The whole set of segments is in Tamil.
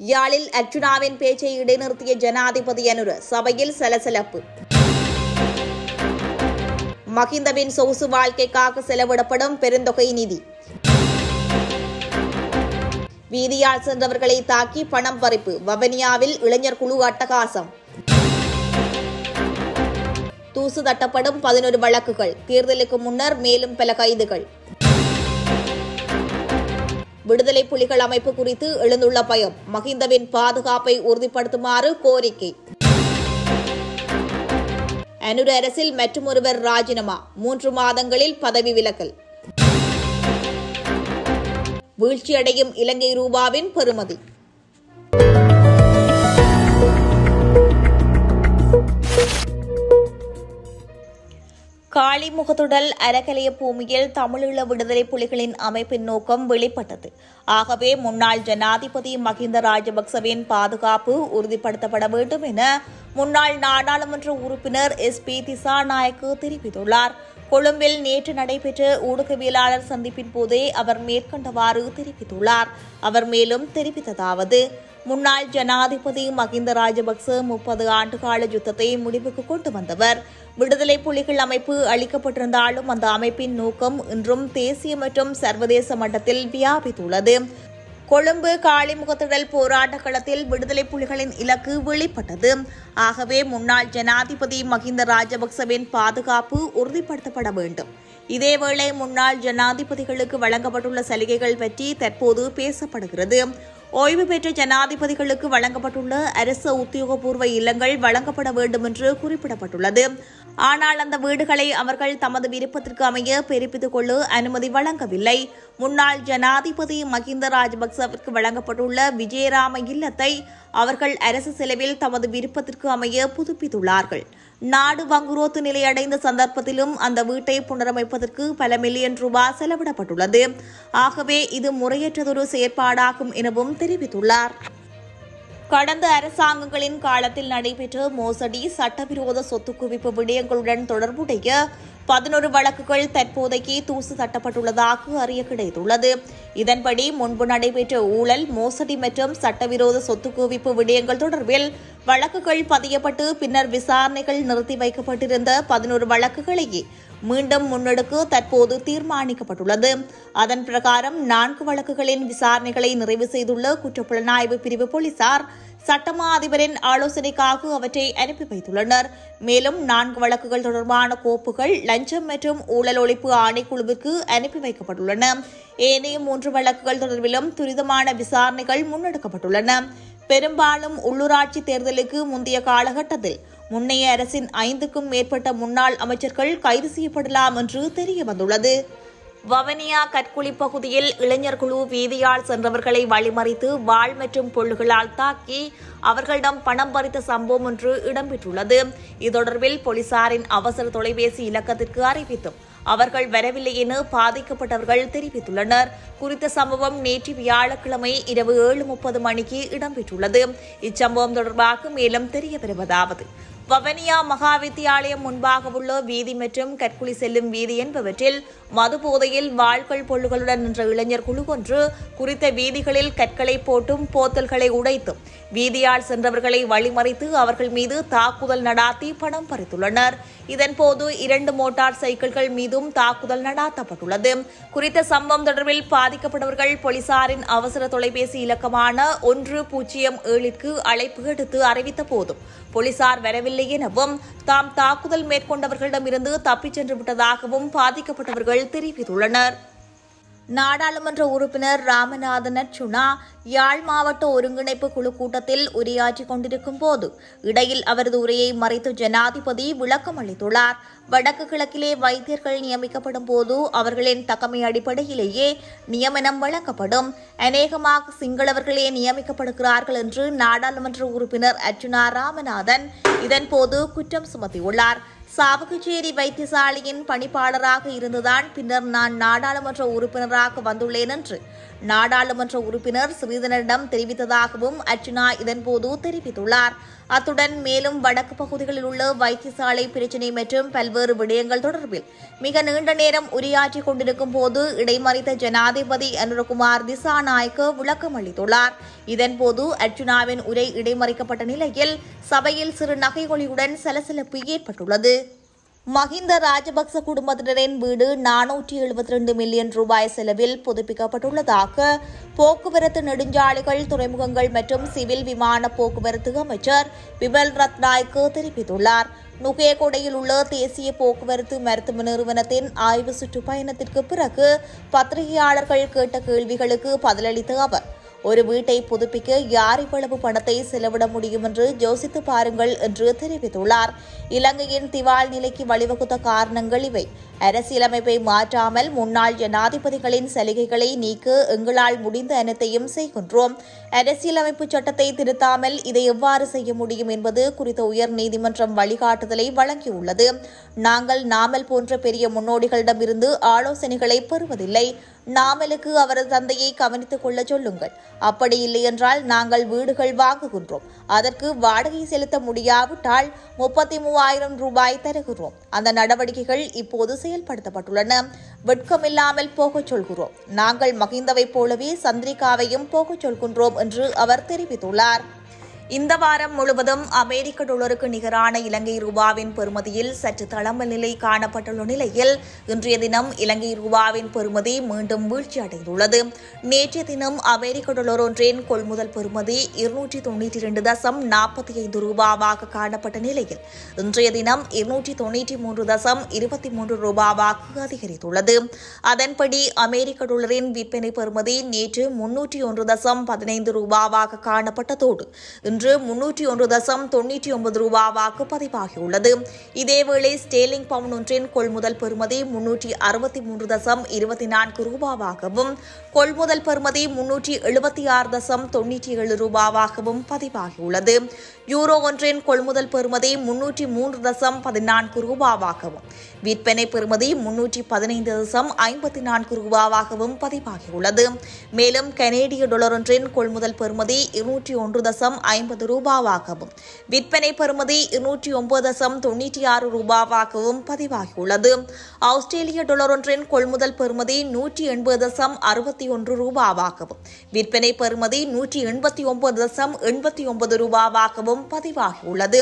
யாழில் அர்ச்சுனாவின் பேச்சை இடைநிறுத்திய ஜனாதிபதி அனுர சபையில் சலசலப்பு. மகிந்தவின் சொகுசு வாழ்க்கைக்காக செலவிடப்படும் பெருந்தொகை நிதி. வீதியால் சென்றவர்களை தாக்கி பணம் பறிப்பு. வவுனியாவில் இளைஞர் குழு அட்டகாசம். தூசு தட்டப்படும் 11 வழக்குகள். தேர்தலுக்கு முன்னர் மேலும் பல கைதுகள். விடுதலை புலிகள் அமைப்பு குறித்து எழுந்துள்ள பயம். மகிந்தவின் பாதுகாப்பை உறுதிப்படுத்துமாறு கோரிக்கை. அனுர அரசில் மற்றுமொருவர் ராஜினாமா. 3 மாதங்களில் பதவி விலகல். வீழ்ச்சியடையும் இலங்கை ரூபாவின் பெறுமதி. காளிமுகத்துடல் அறக்கலைய பூமியில் தமிழீழ விடுதலை புலிகளின் அமைப்பின் நோக்கம் வெளிப்பட்டது. ஆகவே முன்னாள் ஜனாதிபதி மகிந்த ராஜபக்சவின் பாதுகாப்பு உறுதிப்படுத்தப்பட வேண்டும் என முன்னாள் நாடாளுமன்ற உறுப்பினர் SP திசாநாயக்க தெரிவித்துள்ளார். கொழும்பில் நேற்று நடைபெற்ற ஊடகவியலாளர் சந்திப்பின் போதே அவர் மேற்கண்டவாறு தெரிவித்துள்ளார். அவர் மேலும் தெரிவித்ததாவது: முன்னாள் ஜனாதிபதி மகிந்த ராஜபக்ச 30 ஆண்டுகால யுத்தத்தை முடிவுக்கு கொண்டு வந்தவர். விடுதலை புலிகள் அமைப்பு அளிக்கப்பட்டிருந்தாலும் அந்த அமைப்பின் நோக்கம் இன்றும் தேசிய மற்றும் சர்வதேச மட்டத்தில் வியாபித்துள்ளது. கொழும்பு காளிமுகத்திடல் போராட்ட களத்தில் விடுதலை புலிகளின் இலக்கு வெளிப்பட்டது. ஆகவே முன்னாள் ஜனாதிபதி மகிந்த ராஜபக்சவின் பாதுகாப்பு உறுதிப்படுத்தப்பட வேண்டும். இதேவேளை முன்னாள் ஜனாதிபதிகளுக்கு வழங்கப்பட்டுள்ள சலுகைகள் பற்றி தற்போது பேசப்படுகிறது. ஓய்வு பெற்ற ஜனாதிபதிகளுக்கு வழங்கப்பட்டுள்ள அரசு உத்தியோகபூர்வ இல்லங்கள் வழங்கப்பட வேண்டும் என்று குறிப்பிடப்பட்டுள்ளது. ஆனால் அந்த வீடுகளை அவர்கள் தமது விருப்பத்திற்கு அமைய பிரிப்பித்துக் கொள்ள அனுமதி வழங்கவில்லை. முன்னாள் ஜனாதிபதி மகிந்த ராஜபக்சவிற்கு வழங்கப்பட்டுள்ள விஜயராம இல்லத்தை அவர்கள் அரசு செலவில் தமது விருப்பத்திற்கு அமைய புதுப்பித்துள்ளார்கள். நாடு வங்குரோத்து நிலையடைந்த சந்தர்ப்பத்திலும் அந்த வீட்டை புனரமைப்பதற்கு பல மில்லியன் ரூபாய் செலவிடப்பட்டுள்ளது. ஆகவே இது முறையற்றதொரு செயற்பாடாகும் எனவும் தெரிவித்துள்ளார். கடந்த அரசாங்கங்களின் காலத்தில் நடைபெற்ற மோசடி, சட்டவிரோத சொத்து குவிப்பு விடயங்களுடன் தொடர்புடைய 11 வழக்குகள் தற்போதைக்கு தூசு தட்டப்பட்டுள்ளதாக அறிய கிடைத்துள்ளது. இதன்படி முன்பு நடைபெற்ற ஊழல், மோசடி மற்றும் சட்டவிரோத சொத்து குவிப்பு விடயங்கள் தொடர்பில் வழக்குகள் பதியப்பட்டு பின்னர் விசாரணைகள் நிறுத்தி வைக்கப்பட்டிருந்த 11 வழக்குகளையே மீண்டும் முன்னெடுக்க தற்போது தீர்மானிக்கப்பட்டுள்ளது. அதன் பிரகாரம் 4 வழக்குகளின் விசாரணைகளை நிறைவு செய்துள்ள குற்றப்புலனாய்வு பிரிவு போலீசார் சட்டமா அதிபரின் ஆலோசனைக்காக அவற்றை அனுப்பி வைத்துள்ளனர். மேலும் 4 வழக்குகள் தொடர்பான கோப்புகள் லஞ்சம் மற்றும் ஊழல் ஒழிப்பு ஆணைக்குழுவிற்கு அனுப்பி வைக்கப்பட்டுள்ளன. ஏனைய 3 வழக்குகள் தொடர்பிலும் துரிதமான விசாரணைகள் முன்னெடுக்கப்பட்டுள்ளன. பெரும்பாலும் உள்ளூராட்சி தேர்தலுக்கு முந்தைய காலகட்டத்தில் முன்னைய அரசின் 5க்கும் மேற்பட்ட முன்னாள் அமைச்சர்கள் கைது செய்யப்படலாம் என்று தெரியவந்துள்ளது. வவுனியா கற்குழி பகுதியில் இளைஞர் குழு வீதியால் சென்றவர்களை வழிமறித்து வாள் மற்றும் பொருள்களால் தாக்கி அவர்களிடம் பணம் பறித்த சம்பவம் ஒன்று இடம்பெற்றுள்ளது. இது தொடர்பில் போலீசாரின் அவசர தொலைபேசி இலக்கத்திற்கு அறிவித்தும் அவர்கள் வரவில்லை என பாதிக்கப்பட்டவர்கள் தெரிவித்துள்ளனர். குறித்த சம்பவம் நேற்று வியாழக்கிழமை இரவு 7:30 மணிக்கு இடம்பெற்றுள்ளது. இச்சம்பவம் தொடர்பாக மேலும் தெரிய வருவதாவது: வவுனியா மகா வித்தியாலயம் முன்பாக உள்ள வீதி மற்றும் கற்குழி செல்லும் வீதி என்பவற்றில் மது போதையில் வாள்கள் பொருள்களுடன் நின்ற இளைஞர் குழு ஒன்று குறித்த வீதிகளில் கற்களை போட்டும் போத்தல்களை உடைத்தும் வீதியால் சென்றவர்களை வழிமறித்து அவர்கள் மீது தாக்குதல் நடாத்தி பணம் பறித்துள்ளனர். இதன்போது 2 மோட்டார் சைக்கிள்கள் மீதும் தாக்குதல் நடாத்தப்பட்டுள்ளது. குறித்த சம்பவம் தொடர்பில் பாதிக்கப்பட்டவர்கள் போலீசாரின் அவசர தொலைபேசி இலக்கமான 107க்கு அழைப்பு எடுத்து அறிவித்த போதும் போலீசார் வரவில்லை எனவும் தாம் தாக்குதல் மேற்கொண்டவர்களிடமிருந்து தப்பிச் சென்று விட்டதாகவும் பாதிக்கப்பட்டவர்கள் தெரிவித்துள்ளனர். நாடாளுமன்ற உறுப்பினர் ராமநாதன் அர்ச்சுனா யாழ் மாவட்ட ஒருங்கிணைப்பு குழு கூட்டத்தில் உரையாற்றிக் கொண்டிருக்கும் போது இடையில் அவரது உரையை மறைத்து ஜனாதிபதி விளக்கம் அளித்துள்ளார். வடக்கு கிழக்கிலே வைத்தியர்கள் நியமிக்கப்படும் போது அவர்களின் தகமை அடிப்படையிலேயே நியமனம் வழங்கப்படும். அநேகமாக சிங்களவர்களே நியமிக்கப்படுகிறார்கள் என்று நாடாளுமன்ற உறுப்பினர் அர்ச்சுனா ராமநாதன் இதன்போது குற்றம் சுமத்தியுள்ளார். சாவகச்சேரி வைத்தியசாலையின் பணிப்பாளராக இருந்துதான் பின்னர் நான் நாடாளுமன்ற உறுப்பினராக வந்துள்ளேன் என்று நாடாளுமன்ற உறுப்பினர் ஸ்ரீதரனிடம் தெரிவித்ததாகவும் அர்ச்சுனா இதன்போது தெரிவித்துள்ளார். அத்துடன் மேலும் வடக்கு பகுதிகளில் உள்ள வைத்தியசாலை பிரச்சினை மற்றும் பல்வேறு விடயங்கள் தொடர்பில் மிக நீண்ட நேரம் உரையாற்றிக் கொண்டிருக்கும் போது இடைமறித்த ஜனாதிபதி அனுரகுமார் திசாநாயக்க விளக்கம் அளித்துள்ளார். இதன்போது அர்ச்சுனாவின் உரை இடைமறிக்கப்பட்ட நிலையில் சபையில் சிறு நகைகொலியுடன் சலசலப்பு ஏற்பட்டுள்ளது. மஹிந்த ராஜபக்ச குடும்பத்தினரின் வீடு 472 மில்லியன் ரூபாய் செலவில் புதுப்பிக்கப்பட்டுள்ளதாக போக்குவரத்து நெடுஞ்சாலைகள் துறைமுகங்கள் மற்றும் சிவில் விமான போக்குவரத்து அமைச்சர் பிமல் ரத்நாயக்க தெரிவித்துள்ளார். நுகேகொடையில் உள்ள தேசிய போக்குவரத்து மருத்துவ நிறுவனத்தின் ஆய்வு சுற்றுப்பயணத்திற்கு பிறகு பத்திரிகையாளர்கள் கேட்ட கேள்விகளுக்கு பதிலளித்த அவர், ஒரு வீட்டை புதுப்பிக்க யார் இவ்வளவு பணத்தை செலவிட முடியும் என்று யோசித்து பாருங்கள் என்று தெரிவித்துள்ளார். இலங்கையின் திவால் நிலைக்கு வழிவகுத்த காரணங்கள் இவை. அரசியலமைப்பை மாற்றாமல் முன்னாள் ஜனாதிபதிகளின் சலுகைகளை நீக்க எங்களால் முடிந்த அனைத்தையும் செய்கின்றோம். அரசியலமைப்பு சட்டத்தை திருத்தாமல் இதை எவ்வாறு செய்ய முடியும் என்பது குறித்த உயர்நீதிமன்றம் வழிகாட்டுதலை வழங்கியுள்ளது. நாங்கள் நாமல் போன்ற பெரிய முன்னோடிகளிடமிருந்து ஆலோசனைகளை பெறுவதில்லை. நாமலுக்கு அவரது தந்தையை கவனித்துக் கொள்ள சொல்லுங்கள். அப்படி இல்லையென்றால் நாங்கள் வீடுகள் வாங்குகின்றோம். அதற்கு வாடகை செலுத்த முடியாவிட்டால் 33,000 ரூபாய் தருகிறோம். அந்த நடவடிக்கைகள் இப்போது செயல்படுத்தப்பட்டுள்ளன. வெட்கமில்லாமல் போகச் சொல்கிறோம். நாங்கள் மகிந்தவை போலவே சந்திரிகாவையும் போகச் சொல்கின்றோம் என்று அவர் தெரிவித்துள்ளார். இந்த வாரம் முழுவதும் அமெரிக்க டாலருக்கு நிகரான இலங்கை ரூபாவின் பெறுமதியில் சற்று தளம்பல் நிலை காணப்பட்டுள்ள நிலையில் இன்றைய தினம் இலங்கை ரூபாவின் பெறுமதி மீண்டும் வீழ்ச்சியடைந்துள்ளது. நேற்றைய தினம் அமெரிக்க டாலர் ஒன்றின் கொள்முதல் பெறுமதி 292.45 ரூபாவாக காணப்பட்ட நிலையில் இன்றைய தினம் 293.23 ரூபாவாக அதிகரித்துள்ளது. அதன்படி அமெரிக்க டாலரின் விற்பனை பெறுமதி நேற்று 301.15 ரூபாவாக காணப்பட்டதோடு இன்று 301.99 ரூபாவாக பதிவாகியுள்ளது. இதேவேளை ஸ்டேர்லிங் பவுண்ட் ஒன்றின் கொள்முதல் பெறுமதி 363.24 ரூபாவாகவும் கொள்முதல் பெறுமதி 376.97 ரூபாவாகவும் பதிவாகியுள்ளது. யூரோ ஒன்றின் கொள்முதல் பெறுமதி 303.14 ரூபாவாகவும் விற்பனை பெறுமதி 315.54 ரூபாவாகவும் பதிவாகியுள்ளது. மேலும் கனேடிய டாலர் ஒன்றின் கொள்முதல் பெறுமதி 201.50 ரூபாவாகவும் விற்பனை பெறுமதி 209.96 ரூபாவாகவும் பதிவாகியுள்ளது. ஆஸ்திரேலிய டாலர் ஒன்றின் கொள்முதல் பெறுமதி 180.61 ரூபாவாகவும் விற்பனை பெறுமதி 189.89 ரூபாவாகவும் பதிவாகியுள்ளது.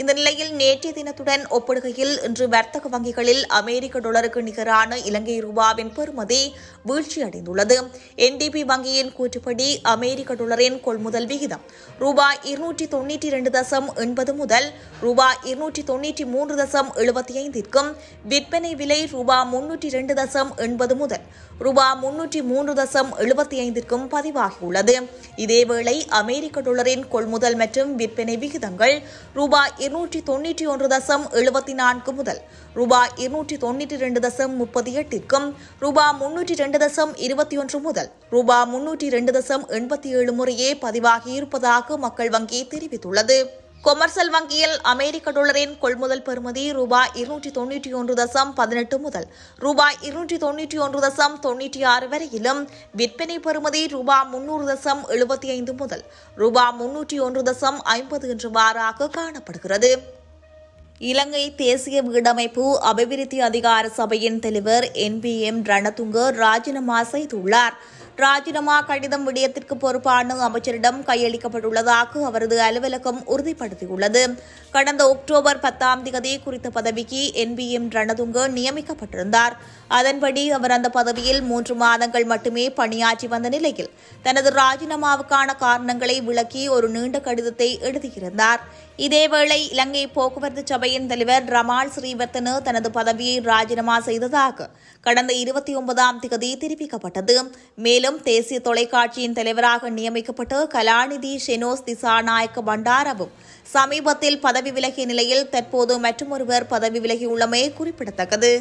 இந்த நிலையில் நேற்றைய தினத்துடன் ஒப்பிடுகையில் இன்று வர்த்தக வங்கிகளில் அமெரிக்க டாலருக்கு நிகரான இலங்கை ரூபாவின் பெறுமதி வீழ்ச்சியடைந்துள்ளது. NDB வங்கியின் கூற்றுப்படி அமெரிக்க டாலரின் கொள்முதல் விகிதம் ரூபாய் 292.80 முதல் ரூபாய் 293.75க்கும் விற்பனை விலை ரூபாய் 302.80 முதல் ரூபாய் 303.75க்கும் பதிவாகியுள்ளது. இதேவேளை அமெரிக்க டாலரின் கொள்முதல் மற்றும் விற்பனை விகிதங்கள் ரூபாய் 291.74 முதல் ரூபாய் 292.38க்கும் ரூபாய் 302.21 முதல் ரூபாய் 302.87 முறையே பதிவாகியிருப்பதாக மக்கள் வங்கி தெரிவித்துள்ளது. கொமர்சல் வங்கியில் அமெரிக்க டாலரின் கொள்முதல் பெறுமதி ரூபாய் 291.18 முதல் ரூபாய் 291.96 வரையிலும் விற்பனை பெறுமதி ரூபாய் 300.75 முதல் ரூபாய் 301.50 என்றவாறாக காணப்படுகிறது. இலங்கை தேசிய வீடமைப்பு அபிவிருத்தி அதிகார சபையின் தலைவர் NPM ரணதுங்க ராஜினாமா செய்துள்ளார். ராஜினாமா கடிதம் விடயத்திற்கு பொறுப்பான அமைச்சரிடம் கையளிக்கப்பட்டுள்ளதாக அவரது அலுவலகம் உறுதிப்படுத்தியுள்ளது. கடந்த அக்டோபர் 10 குறித்த பதவிக்கு NPM ரணதுங்க நியமிக்கப்பட்டிருந்தார். அதன்படி அவர் அந்த பதவியில் 3 மாதங்கள் மட்டுமே பணியாற்றி வந்த நிலையில் தனது ராஜினாமாவுக்கான காரணங்களை விளக்கி ஒரு நீண்ட கடிதத்தை எழுதியிருந்தார். இதேவேளை இலங்கை போக்குவரத்து சபையின் தலைவர் ரமால் ஸ்ரீவர்த்தன தனது பதவியை ராஜினாமா செய்ததாக கடந்த 29 தெரிவிக்கப்பட்டது. மேலும் தேசிய தொலைக்காட்சியின் தலைவராக நியமிக்கப்பட்ட கலாநிதி ஷெனோஸ் திசாநாயக்க பண்டாரவும் சமீபத்தில் பதவி விலகிய நிலையில் தற்போது மற்றொருவர் பதவி விலகியுள்ளமை குறிப்பிடத்தக்கது.